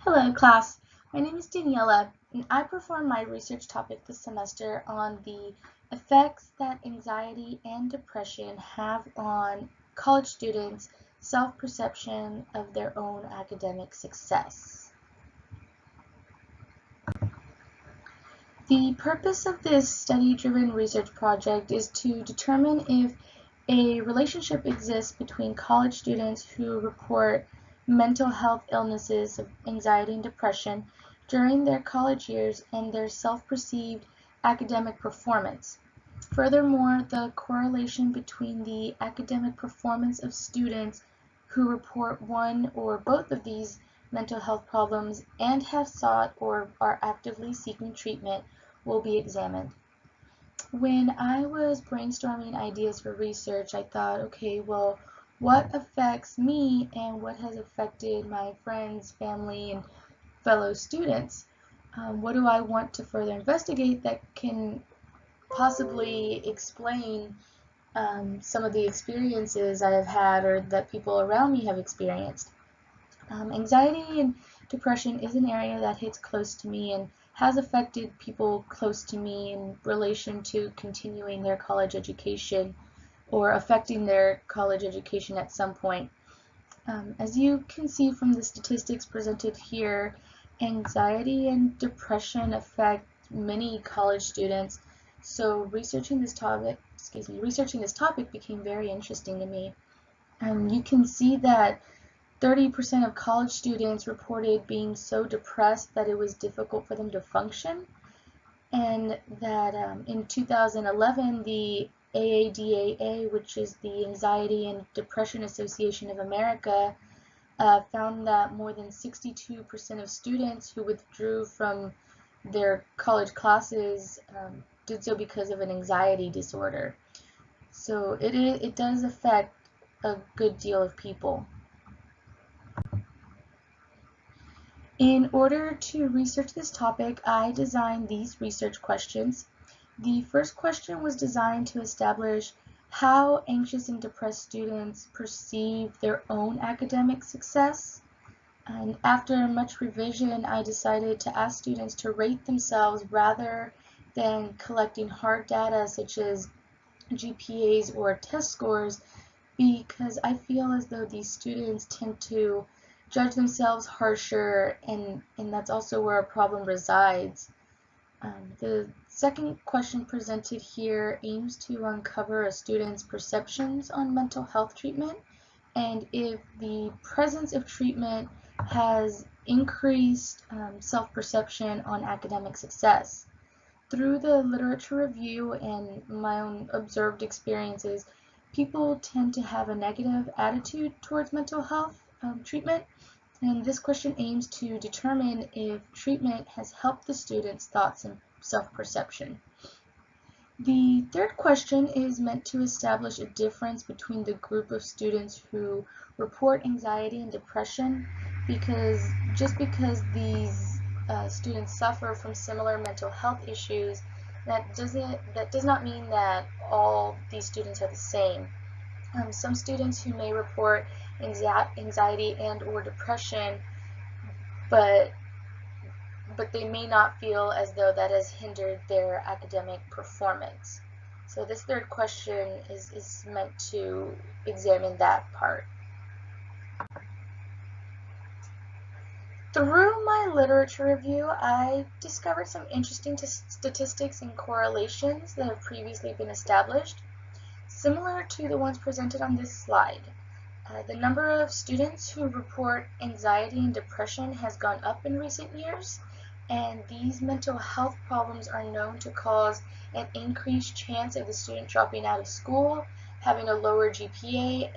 Hello, class. My name is Daniela, and I perform my research topic this semester on the effects that anxiety and depression have on college students' self-perception of their own academic success. The purpose of this study-driven research project is to determine if a relationship exists between college students who report mental health illnesses of anxiety and depression during their college years and their self-perceived academic performance. Furthermore, the correlation between the academic performance of students who report one or both of these mental health problems and have sought or are actively seeking treatment will be examined. When I was brainstorming ideas for research, I thought, okay, well, what affects me and what has affected my friends, family, and fellow students? What do I want to further investigate that can possibly explain some of the experiences I have had or that people around me have experienced? Anxiety and depression is an area that hits close to me and has affected people close to me in relation to continuing their college education or affecting their college education at some point. As you can see from the statistics presented here, anxiety and depression affect many college students. So researching this topic became very interesting to me. You can see that 30% of college students reported being so depressed that it was difficult for them to function, and that in 2011, the AADAA, which is the Anxiety and Depression Association of America, found that more than 62% of students who withdrew from their college classes did so because of an anxiety disorder. So it does affect a good deal of people. In order to research this topic, I designed these research questions. The first question was designed to establish how anxious and depressed students perceive their own academic success. And after much revision, I decided to ask students to rate themselves rather than collecting hard data such as GPAs or test scores, because I feel as though these students tend to judge themselves harsher, and that's also where a problem resides. The second question presented here aims to uncover a student's perceptions on mental health treatment and if the presence of treatment has increased self-perception on academic success. Through the literature review and my own observed experiences, people tend to have a negative attitude towards mental health treatment, and this question aims to determine if treatment has helped the student's thoughts and self-perception. The third question is meant to establish a difference between the group of students who report anxiety and depression, because just because these students suffer from similar mental health issues, that does not mean that all these students are the same. Some students who may report anxiety and or depression, but they may not feel as though that has hindered their academic performance. So this third question is meant to examine that part. Through my literature review, I discovered some interesting statistics and correlations that have previously been established, similar to the ones presented on this slide. The number of students who report anxiety and depression has gone up in recent years, and these mental health problems are known to cause an increased chance of the student dropping out of school, having a lower GPA,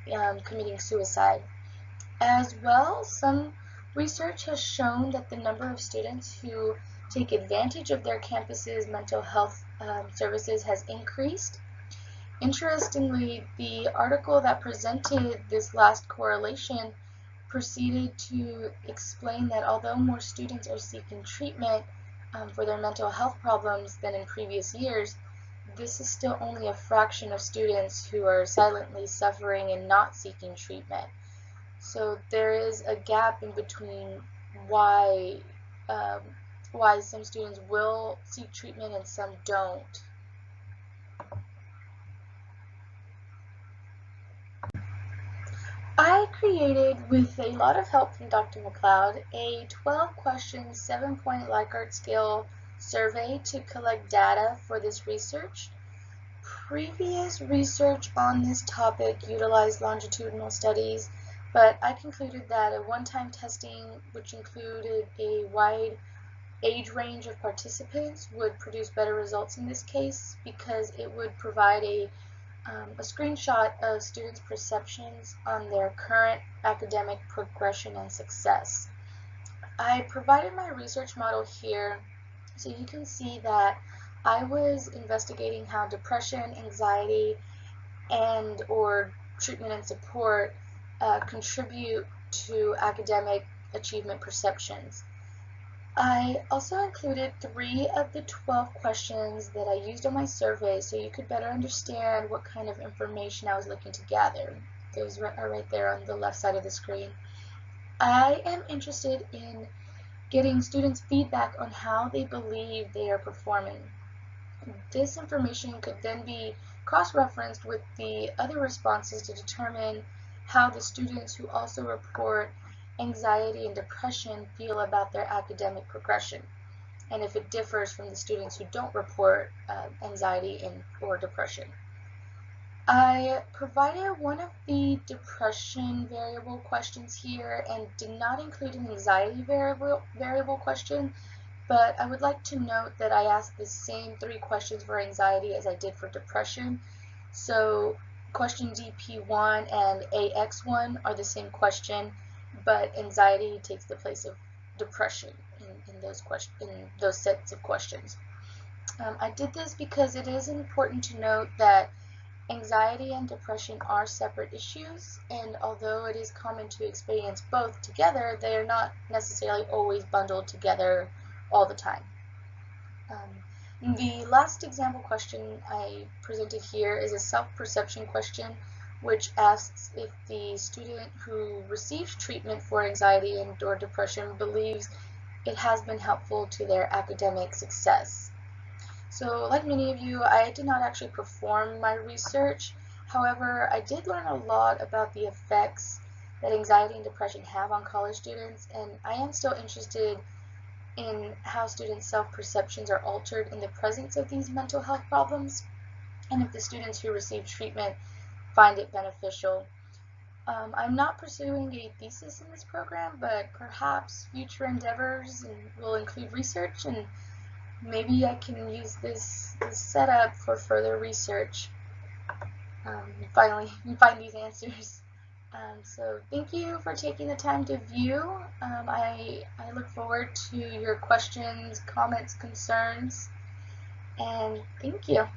and committing suicide. As well, some research has shown that the number of students who take advantage of their campus's mental health services has increased. Interestingly, the article that presented this last correlation proceeded to explain that although more students are seeking treatment for their mental health problems than in previous years, this is still only a fraction of students who are silently suffering and not seeking treatment. So there is a gap in between why um, why some students will seek treatment and some don't. I created, with a lot of help from Dr. McLeod, a 12-question, 7-point Likert scale survey to collect data for this research. Previous research on this topic utilized longitudinal studies, but I concluded that a one-time testing, which included a wide age range of participants, would produce better results in this case because it would provide a screenshot of students' perceptions on their current academic progression and success. I provided my research model here so you can see that I was investigating how depression, anxiety, and or treatment and support contribute to academic achievement perceptions. I also included 3 of the 12 questions that I used on my survey so you could better understand what kind of information I was looking to gather. Those are right there on the left side of the screen. I am interested in getting students' feedback on how they believe they are performing. This information could then be cross-referenced with the other responses to determine how the students who also report anxiety and depression feel about their academic progression, and if it differs from the students who don't report anxiety or depression. I provided one of the depression variable questions here and did not include an anxiety variable question, but I would like to note that I asked the same 3 questions for anxiety as I did for depression. So question DP1 and AX1 are the same question, but anxiety takes the place of depression in those sets of questions. I did this because it is important to note that anxiety and depression are separate issues, and although it is common to experience both together, they are not necessarily always bundled together all the time. The last example question I presented here is a self-perception question, which asks if the student who receives treatment for anxiety and or depression believes it has been helpful to their academic success. So like many of you, I did not actually perform my research. However, I did learn a lot about the effects that anxiety and depression have on college students, and I am still interested in how students' self-perceptions are altered in the presence of these mental health problems, and if the students who receive treatment find it beneficial. I'm not pursuing a thesis in this program, but perhaps future endeavors will include research, and maybe I can use this setup for further research. Finally, find these answers. So thank you for taking the time to view. I look forward to your questions, comments, concerns, and thank you.